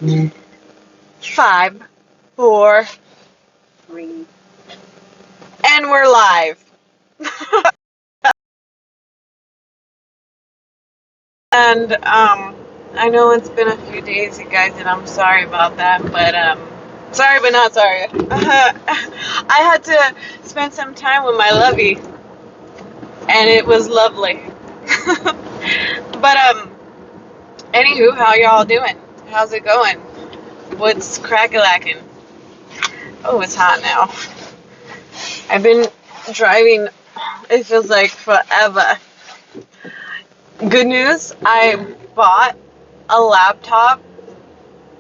5, 4, 3, and we're live. And I know it's been a few days, you guys, and I'm sorry about that, but sorry but not sorry. I had to spend some time with my lovey, and it was lovely. But anywho, how y'all doing? How's it going? What's crack-a-lacking? Oh, it's hot now. I've been driving, it feels like forever. Good news, I bought a laptop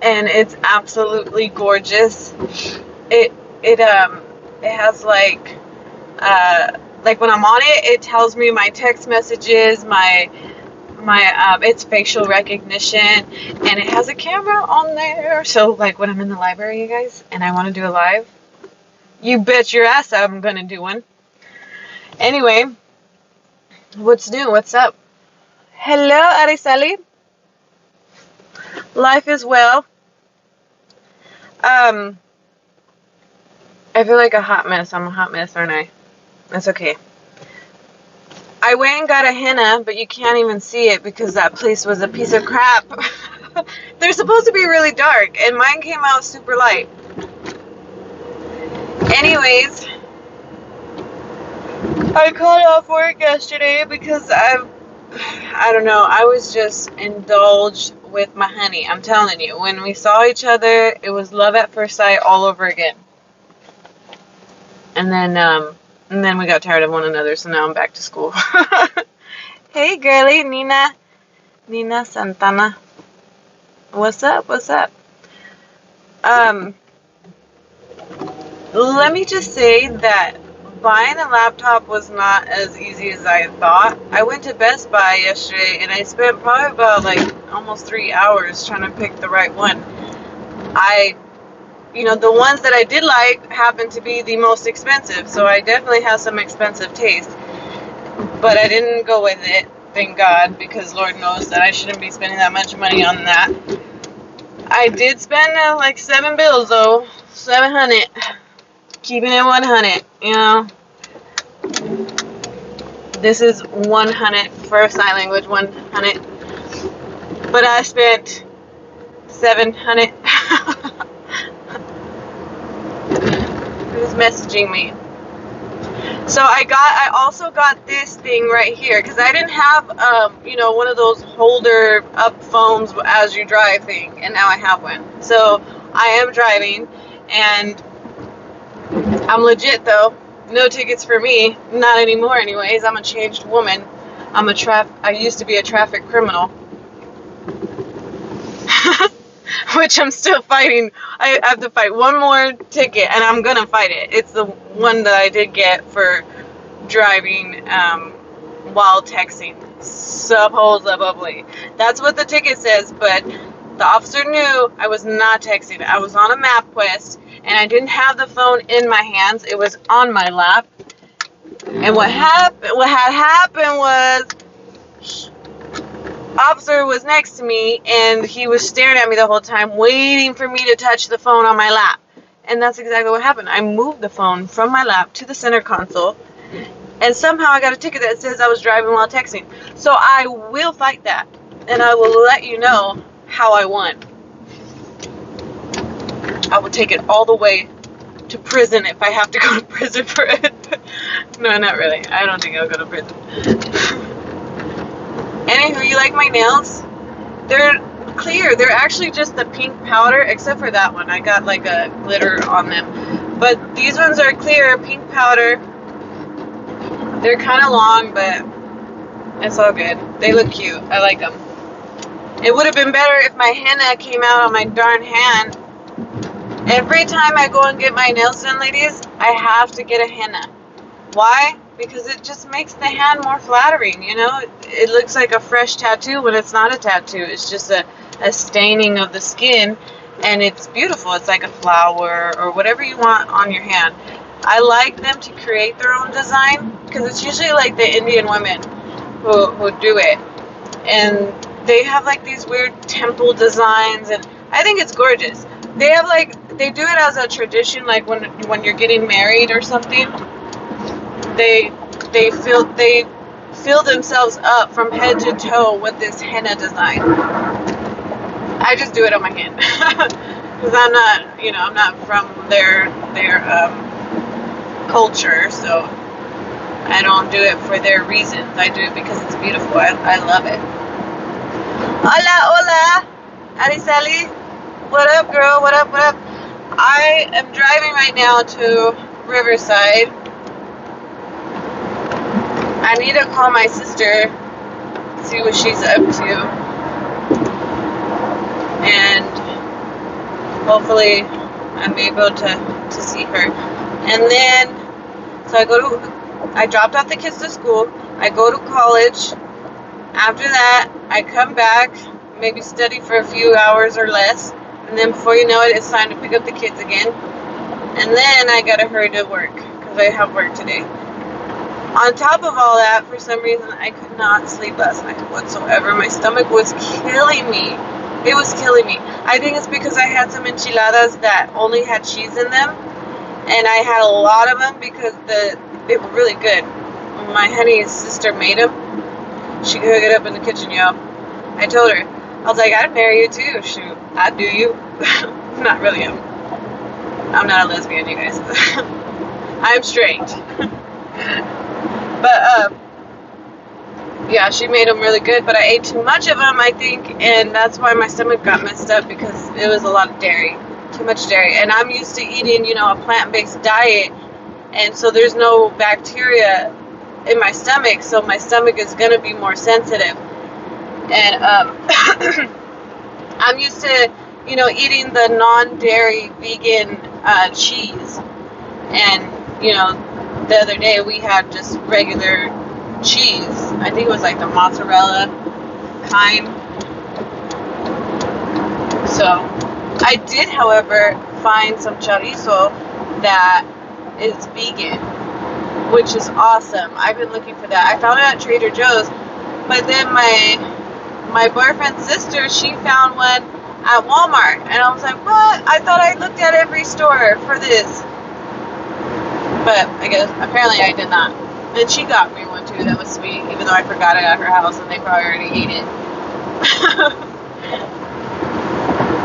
and it's absolutely gorgeous. It has like when I'm on it, it tells me my text messages, my it's facial recognition, and it has a camera on there. So like when I'm in the library, you guys, and I want to do a live, you bet your ass I'm gonna do one. Anyway, what's new? What's up? Hello, Arisali. Life is well. I feel like a hot mess. I'm a hot mess, aren't I? That's okay. I went and got a henna, but you can't even see it because that place was a piece of crap. They're supposed to be really dark, and mine came out super light. Anyways, I called off work yesterday because I don't know, I was just indulged with my honey. I'm telling you, when we saw each other, it was love at first sight all over again. And then we got tired of one another, so now I'm back to school. Hey, girlie, Nina Santana. What's up? What's up? Let me just say that buying a laptop was not as easy as I thought. I went to Best Buy yesterday and I spent probably about like almost 3 hours trying to pick the right one. The ones that I did like happened to be the most expensive, so I definitely have some expensive taste. But I didn't go with it, thank God, because Lord knows that I shouldn't be spending that much money on that. I did spend like 7 bills though, 700. Keeping it 100, you know. This is 100 for sign language, 100. But I spent 700. Who's messaging me? So I also got this thing right here because I didn't have one of those holder up phones as you drive thing, and now I have one. So I am driving, and I'm legit though. No tickets for me. Not anymore anyways. I'm a changed woman. I used to be a traffic criminal. Which I'm still fighting. I have to fight one more ticket, and I'm gonna fight it. It's the one that I did get for driving while texting. Supposedly. That's what the ticket says, but the officer knew I was not texting. I was on a map quest, and I didn't have the phone in my hands. It was on my lap. And what had happened was, officer was next to me, and he was staring at me the whole time, waiting for me to touch the phone on my lap. And that's exactly what happened. I moved the phone from my lap to the center console, and somehow I got a ticket that says I was driving while texting. So I will fight that, and I will let you know how I won. I will take it all the way to prison if I have to go to prison for it. No, not really. I don't think I'll go to prison. Anywho, you like my nails? They're clear. They're actually just the pink powder, except for that one. I got like a glitter on them. But these ones are clear, pink powder. They're kind of long, but it's all good. They look cute. I like them. It would have been better if my henna came out on my darn hand. Every time I go and get my nails done, ladies, I have to get a henna. Why? Because it just makes the hand more flattering, you know? It looks like a fresh tattoo when it's not a tattoo. It's just a staining of the skin, and it's beautiful. It's like a flower or whatever you want on your hand. I like them to create their own design because it's usually like the Indian women who do it. And they have like these weird temple designs, and I think it's gorgeous. They have they do it as a tradition, like when you're getting married or something. They fill themselves up from head to toe with this henna design. I just do it on my hand because I'm not from their culture, so I don't do it for their reasons. I do it because it's beautiful. I love it. Hola, hola, Arisali. What up, girl? What up? What up? I am driving right now to Riverside. I need to call my sister, see what she's up to, and hopefully I'm able to see her. And then, so I dropped off the kids to school. I go to college. After that, I come back, maybe study for a few hours or less, and then before you know it, it's time to pick up the kids again. And then I gotta hurry to work because I have work today. On top of all that, for some reason, I could not sleep last night whatsoever. My stomach was killing me. It was killing me. I think it's because I had some enchiladas that only had cheese in them, and I had a lot of them because they were really good. My honey's sister made them. She could hook it up in the kitchen, yo. I told her, I was like, I'd marry you too. Shoot, I'd do you. Not really. I'm not a lesbian, you guys. I'm straight. But yeah, she made them really good. But I ate too much of them, I think, and that's why my stomach got messed up because it was a lot of dairy, too much dairy. And I'm used to eating, a plant-based diet, and so there's no bacteria in my stomach, so my stomach is gonna be more sensitive. And I'm used to, eating the non-dairy vegan cheese. And, the other day we had just regular cheese. I think it was like the mozzarella kind. So, I did, however, find some chorizo that is vegan, which is awesome. I've been looking for that. I found it at Trader Joe's, but then my boyfriend's sister, she found one at Walmart, and I was like, what? I thought I looked at every store for this, but I guess apparently I did not. And she got me one too. That was sweet, even though I forgot it at her house and they probably already ate it.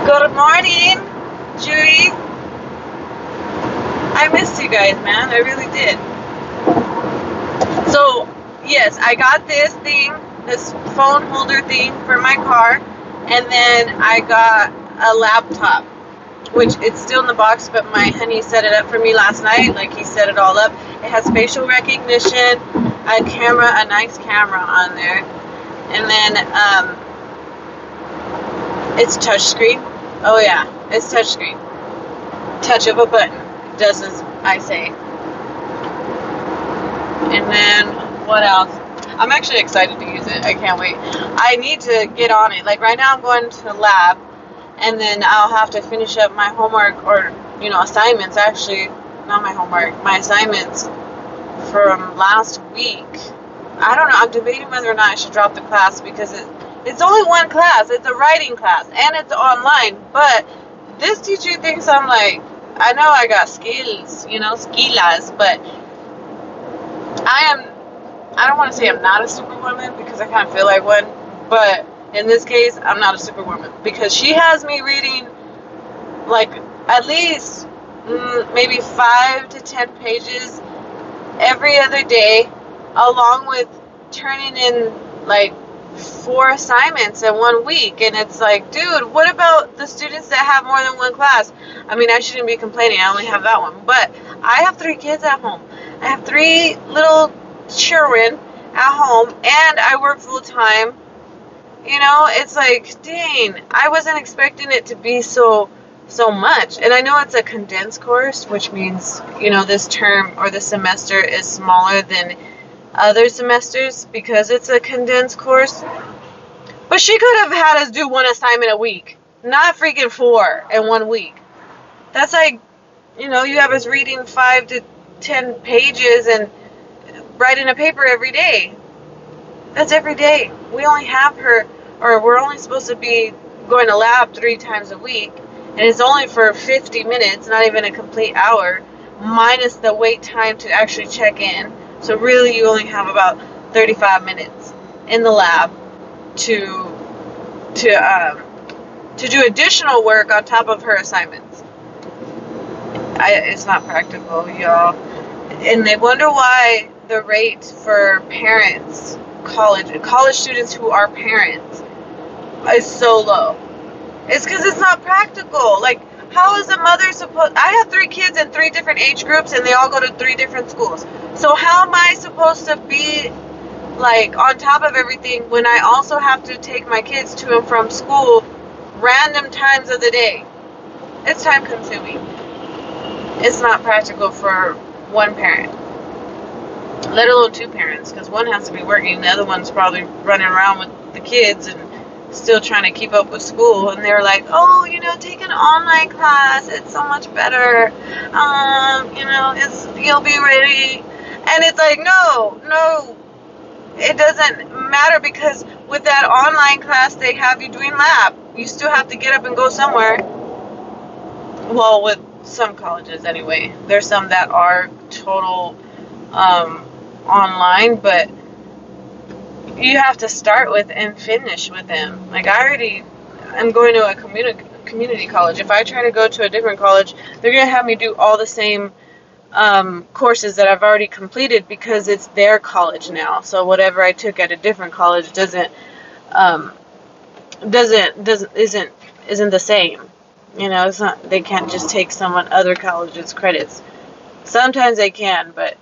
Good morning, Judy. I missed you guys, man. I really did. So, yes, I got this phone holder thing for my car, and then I got a laptop, which it's still in the box, but my honey set it up for me last night. Like, he set it all up. It has facial recognition, a nice camera on there, and then it's touchscreen. Oh yeah, it's touchscreen. Touch of a button, does as I say. And then what else? I'm actually excited to use it. I can't wait. I need to get on it. Like right now I'm going to the lab, and then I'll have to finish up my homework or, assignments. Actually, not my homework, my assignments from last week. I don't know. I'm debating whether or not I should drop the class because it's only one class. It's a writing class, and it's online. But this teacher thinks I'm like, I know I got skills, skillas, but I don't want to say I'm not a superwoman because I kind of feel like one, but in this case, I'm not a superwoman because she has me reading like at least maybe 5 to 10 pages every other day, along with turning in like 4 assignments in 1 week. And it's like, dude, what about the students that have more than one class? I mean, I shouldn't be complaining. I only have that one, but I have 3 kids at home. I have 3 little children at home, and I work full time. It's like, dang, I wasn't expecting it to be so much. And I know it's a condensed course, which means, this term or this semester is smaller than other semesters because it's a condensed course. But she could have had us do 1 assignment a week, not freaking 4 in 1 week. That's like, you have us reading 5 to 10 pages and writing a paper every day. That's every day. We only have her, or we're only supposed to be going to lab 3 times a week, and it's only for 50 minutes, not even a complete hour, minus the wait time to actually check in. So really you only have about 35 minutes in the lab to do additional work on top of her assignments. It's not practical, y'all. And they wonder why the rate for parents, college students who are parents, is so low. It's because it's not practical. Like, how is a mother supposed... I have 3 kids in 3 different age groups, and they all go to 3 different schools. So how am I supposed to be, like, on top of everything when I also have to take my kids to and from school random times of the day? It's time consuming. It's not practical for one parent, let alone 2 parents, because one has to be working, the other one's probably running around with the kids and still trying to keep up with school. And they're like, oh, take an online class, it's so much better, you'll be ready. And it's like, no, it doesn't matter, because with that online class they have you doing lab, you still have to get up and go somewhere. Well, with some colleges anyway, there's some that are total online, but you have to start with and finish with them. Like, I'm going to a community college. If I try to go to a different college, they're going to have me do all the same courses that I've already completed, because it's their college now. So whatever I took at a different college isn't the same. It's not, they can't just take someone other college's credits. Sometimes they can, but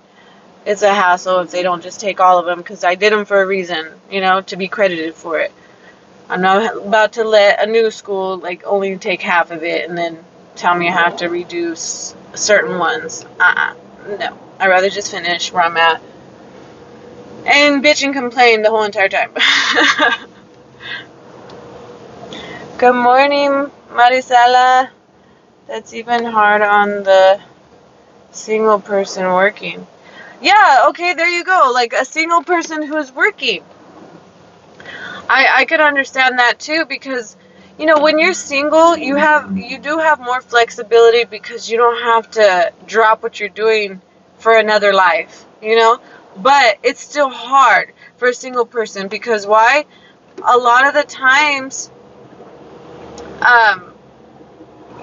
it's a hassle if they don't just take all of them, because I did them for a reason, to be credited for it. I'm not about to let a new school only take half of it and then tell me I have to redo certain ones. No. I'd rather just finish where I'm at and bitch and complain the whole entire time. Good morning, Marisela. That's even hard on the single person working. Yeah, okay, there you go. Like a single person who's working. I could understand that too, because when you're single, you do have more flexibility, because you don't have to drop what you're doing for another life, But it's still hard for a single person, because why? A lot of the times,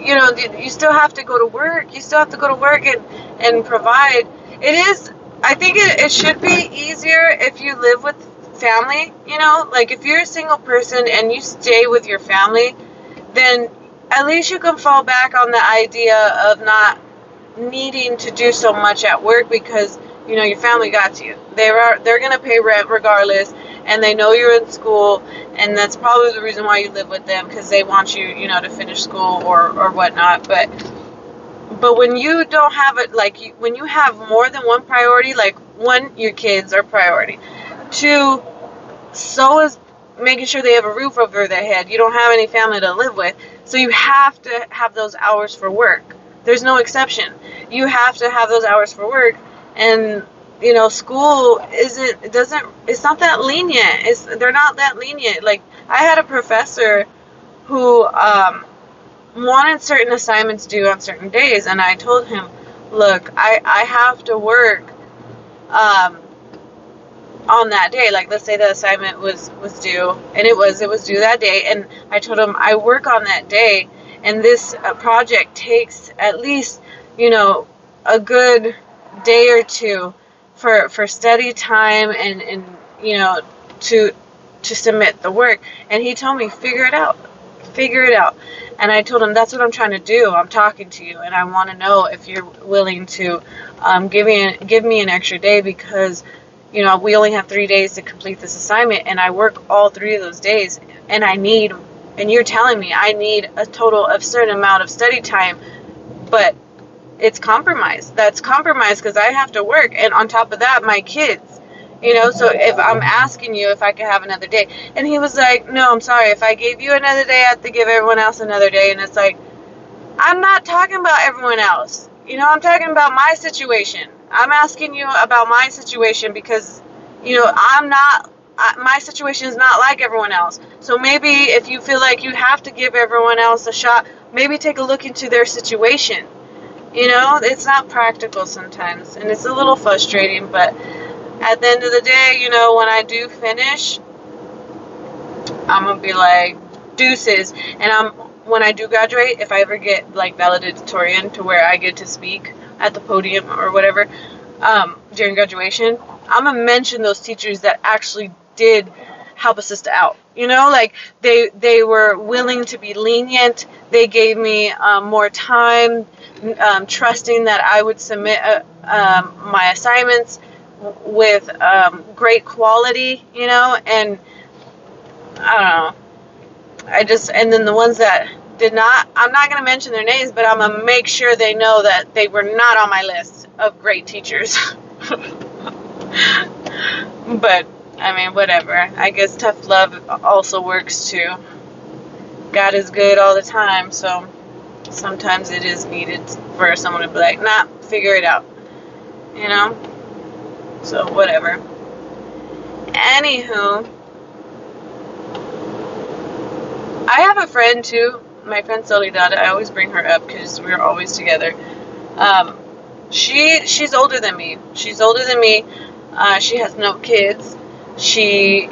you still have to go to work. You still have to go to work and provide. I think it should be easier if you live with family, like if you're a single person and you stay with your family, then at least you can fall back on the idea of not needing to do so much at work, because your family got you. They're going to pay rent regardless, and they know you're in school, and that's probably the reason why you live with them, because they want you to finish school or whatnot. But when you don't have it, when you have more than one priority, one, your kids are priority. 2, so is making sure they have a roof over their head. You don't have any family to live with, so you have to have those hours for work. There's no exception. You have to have those hours for work, and school it's not that lenient. They're not that lenient. Like, I had a professor who wanted certain assignments due on certain days, and I told him, look, I have to work on that day. Like, let's say the assignment was due, and it was due that day, and I told him I work on that day, and this project takes at least a good day or 2 for study time and to submit the work. And he told me, figure it out. And I told him, that's what I'm trying to do. I'm talking to you, and I want to know if you're willing to give me an extra day, because we only have 3 days to complete this assignment, and I work all 3 of those days, and you're telling me I need a total of certain amount of study time, but it's compromised. That's compromised, because I have to work, and on top of that, my kids. So if I'm asking you if I could have another day, and he was like, no, I'm sorry, if I gave you another day, I have to give everyone else another day. And it's like, I'm not talking about everyone else. I'm talking about my situation. I'm asking you about my situation, because I'm not my situation is not like everyone else. So maybe if you feel like you have to give everyone else a shot, maybe take a look into their situation. You know, it's not practical sometimes, and it's a little frustrating, but at the end of the day, you know, when I do finish, I'm gonna be like, deuces. And when I do graduate, if I ever get like valedictorian to where I get to speak at the podium or whatever, during graduation, I'm gonna mention those teachers that actually did help a sister out. You know, like they were willing to be lenient. They gave me more time, trusting that I would submit my assignments with great quality. You know, and I don't know. And then the ones that did not, I'm not going to mention their names, but I'm going to make sure they know that they were not on my list of great teachers. But, I mean, whatever. I guess tough love also works too. God is good all the time, so sometimes it is needed for someone to be like, nah, figure it out. You know? So, whatever. Anywho, I have a friend too. My friend Soledad. I always bring her up because we're always together. She's older than me. She's older than me. She has no kids. She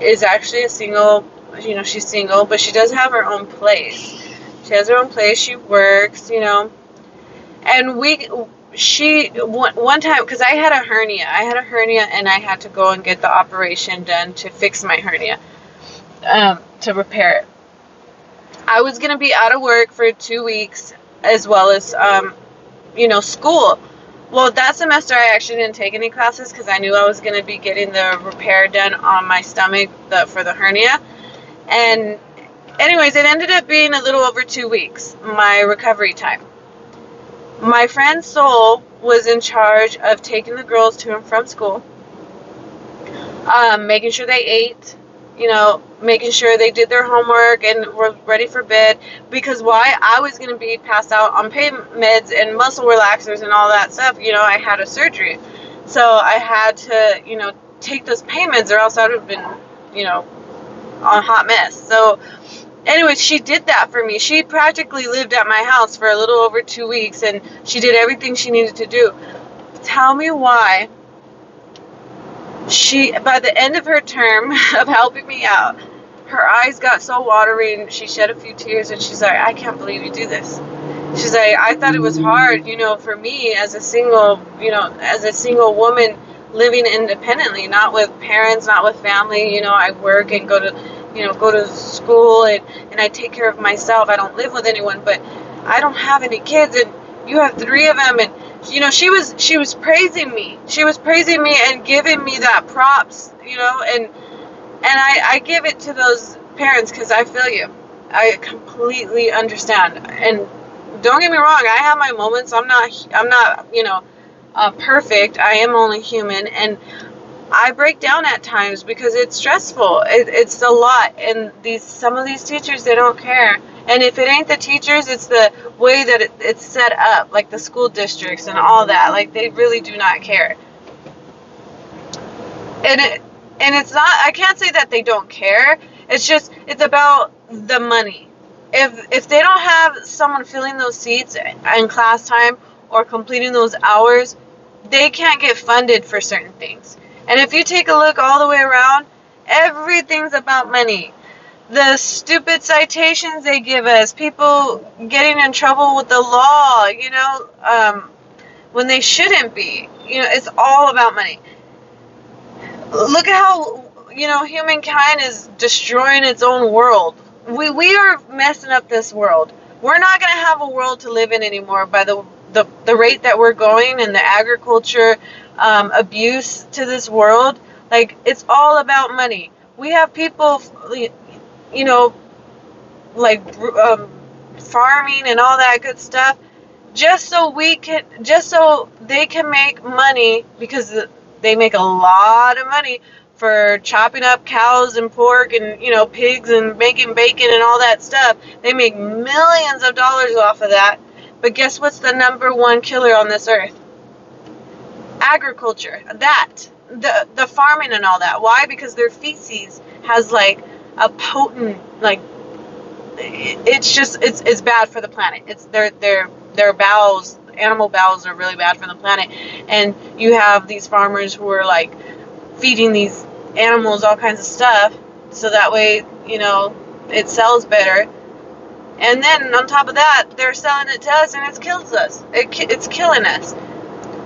is actually a single. You know, she's single, but she does have her own place. She has her own place. She works. You know, and one time, because I had a hernia. And I had to go and get the operation done to fix my hernia, to repair it. I was going to be out of work for 2 weeks, as well as, school. Well, that semester I actually didn't take any classes because I knew I was going to be getting the repair done on my stomach for the hernia. And anyways, it ended up being a little over 2 weeks, my recovery time. My friend Sol was in charge of taking the girls to and from school, making sure they ate, you know, making sure they did their homework and were ready for bed. Because why? I was going to be passed out on pain meds and muscle relaxers and all that stuff. You know, I had a surgery. So I had to, you know, take those pain meds or else I would have been, you know, on a hot mess. So anyway, she did that for me. She practically lived at my house for a little over 2 weeks, and she did everything she needed to do. Tell me why by the end of her term of helping me out, her eyes got so watery and she shed a few tears, and she's like, I can't believe you do this. She's like, I thought it was hard, you know, for me as a single woman living independently, not with parents, not with family. You know, I work and go to school and I take care of myself. I don't live with anyone, but I don't have any kids, and you have 3 of them. And you know, she was praising me. She was praising me and giving me that props, you know, and I give it to those parents because I feel you. I completely understand. And don't get me wrong, I have my moments. I'm not, you know, perfect. I am only human, and I break down at times because it's stressful. It's a lot, and some of these teachers, they don't care. And if it ain't the teachers, it's the way that it's set up, like the school districts and all that. Like, they really do not care. And it's not, I can't say that they don't care. It's about the money. If they don't have someone filling those seats in class time or completing those hours, they can't get funded for certain things. And if you take a look all the way around, everything's about money. The stupid citations they give us, people getting in trouble with the law, you know, when they shouldn't be. You know, it's all about money. Look at how, you know, humankind is destroying its own world. We are messing up this world. We're not going to have a world to live in anymore by the rate that we're going, and the agriculture abuse to this world. Like, it's all about money. We have people, you know, like farming and all that good stuff, just so they can make money, because they make a lot of money for chopping up cows and pork and, you know, pigs and making bacon and all that stuff. They make millions of dollars off of that. But guess what's the #1 killer on this earth? Agriculture. That. the farming and all that. Why? Because their feces has like a potent, like, it's bad for the planet. It's their bowels, animal bowels are really bad for the planet. And you have these farmers who are like feeding these animals all kinds of stuff, so that way, it sells better. And then on top of that, they're selling it to us, and it kills us. It's killing us.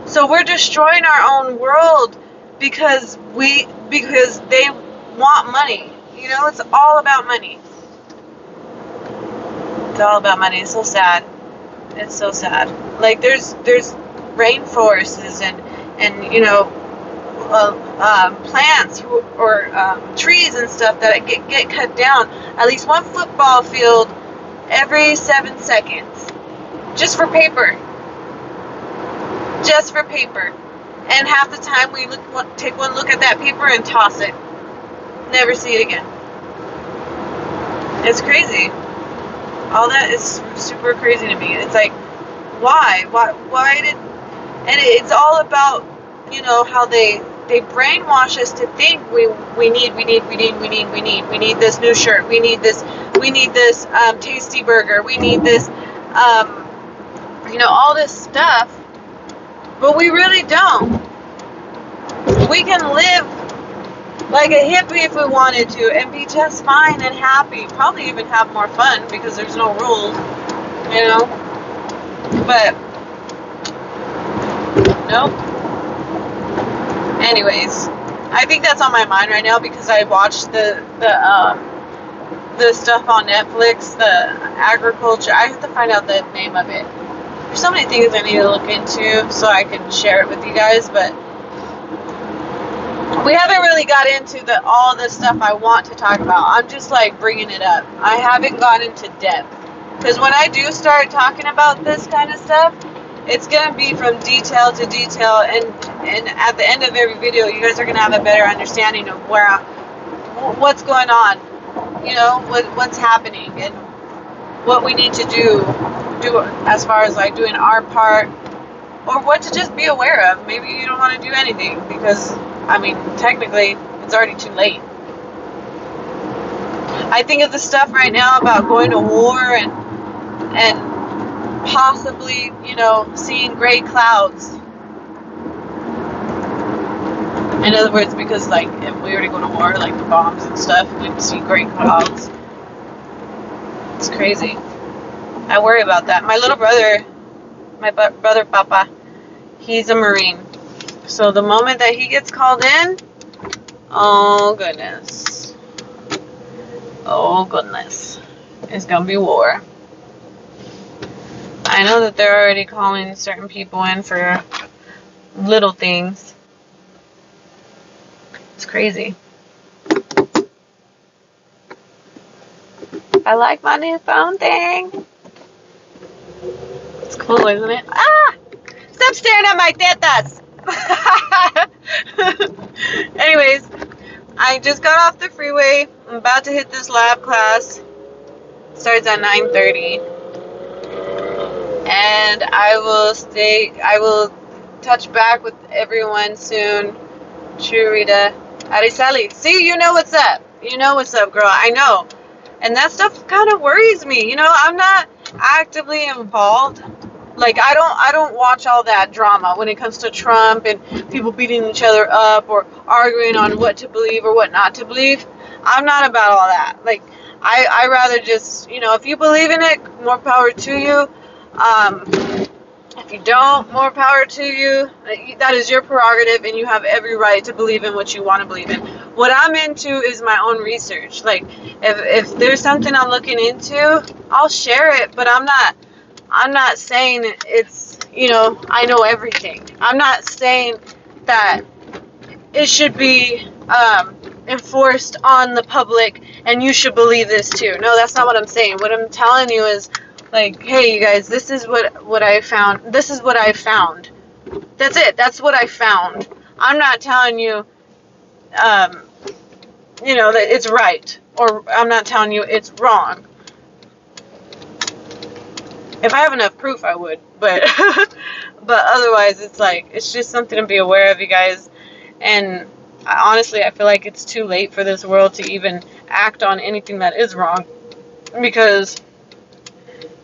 So we're destroying our own world because they want money. It's all about money. It's all about money. It's so sad. It's so sad. Like there's rainforests and plants or trees and stuff that get cut down. At least one football field every 7 seconds, just for paper. Just for paper. And half the time we take one look at that paper and toss it. Never see it again. It's crazy. All that is super crazy to me. It's like, why did, and it's all about, how they brainwash us to think we need this new shirt, we need this tasty burger, we need this, all this stuff, but we really don't. We can live like a hippie if we wanted to and be just fine and happy, probably even have more fun because there's no rules, but nope. Anyways, I think that's on my mind right now because I watched the stuff on Netflix, the agriculture. I have to find out the name of it. There's so many things I need to look into so I can share it with you guys, but we haven't really got into all the stuff I want to talk about. I'm just like bringing it up. I haven't gone into depth because when I do start talking about this kind of stuff, it's going to be from detail to detail, and at the end of every video, you guys are going to have a better understanding of what's going on, what's happening, and what we need to do as far as like doing our part, or what to just be aware of. Maybe you don't want to do anything because, technically, it's already too late. I think of the stuff right now about going to war and possibly, seeing gray clouds. In other words, because like if we were to go to war, like the bombs and stuff, we'd see gray clouds. It's crazy. I worry about that. My little brother, brother Papa, he's a Marine. So the moment that he gets called in, oh goodness, it's gonna be war. I know that they're already calling certain people in for little things. It's crazy. I like my new phone thing. It's cool, isn't it? Ah! Stop staring at my tetas! Anyways, I just got off the freeway. I'm about to hit this lab class. It starts at 9:30. And I will touch back with everyone soon. True, Rita. Arisali. See, you know what's up. You know what's up, girl. I know. And that stuff kind of worries me. I'm not actively involved. Like, I don't watch all that drama when it comes to Trump and people beating each other up or arguing on what to believe or what not to believe. I'm not about all that. Like, I rather just, if you believe in it, more power to you. If you don't, more power to you. That is your prerogative, and you have every right to believe in what you want to believe in. What I'm into is my own research. Like, if there's something I'm looking into, I'll share it, but I'm not saying it's, I know everything. I'm not saying that it should be enforced on the public and you should believe this too. No, that's not what I'm saying. What I'm telling you is, like, hey, you guys, this is what I found. This is what I found. That's it. That's what I found. I'm not telling you, that it's right. Or I'm not telling you it's wrong. If I have enough proof, I would. But but otherwise, it's like, it's just something to be aware of, you guys. And honestly, I feel like it's too late for this world to even act on anything that is wrong, because,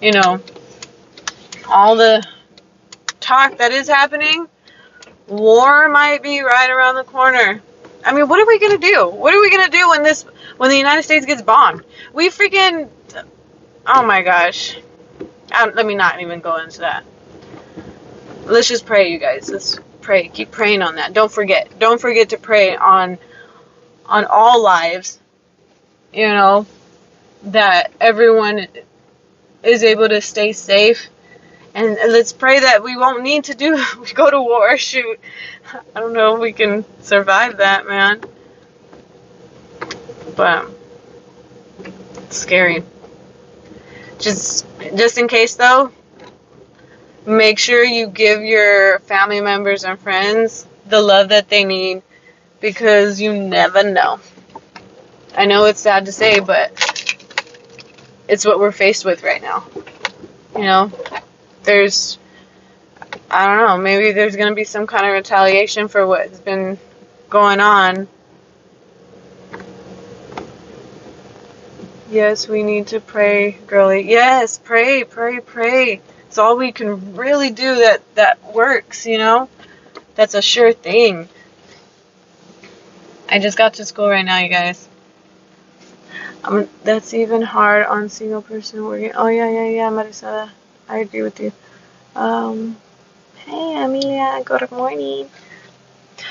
you know, all the talk that is happening, war might be right around the corner. I mean, what are we gonna do? What are we gonna do when the United States gets bombed? We freaking, oh my gosh. Let me not even go into that. Let's just pray, you guys. Let's pray. Keep praying on that. Don't forget. Don't forget to pray on all lives. You know, that everyone is able to stay safe. And let's pray that we won't need to go to war. Shoot. I don't know if we can survive that, man. But it's scary. Just in case, though, make sure you give your family members and friends the love that they need, because you never know. I know it's sad to say, but it's what we're faced with right now. You know, I don't know, maybe there's going to be some kind of retaliation for what's been going on. Yes, we need to pray, girlie. Yes, pray. It's all we can really do that works, you know? That's a sure thing. I just got to school right now, you guys. That's even hard on single person working. Oh, yeah, Marisela. I agree with you. Hey, Amelia. Good morning.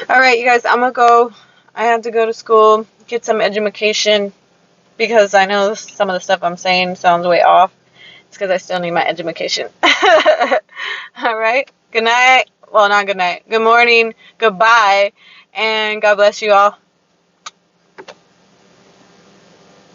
All right, you guys, I'm going to go. I have to go to school, get some education, because I know some of the stuff I'm saying sounds way off. It's because I still need my education. All right. Good night. Well, not good night. Good morning. Goodbye. And God bless you all.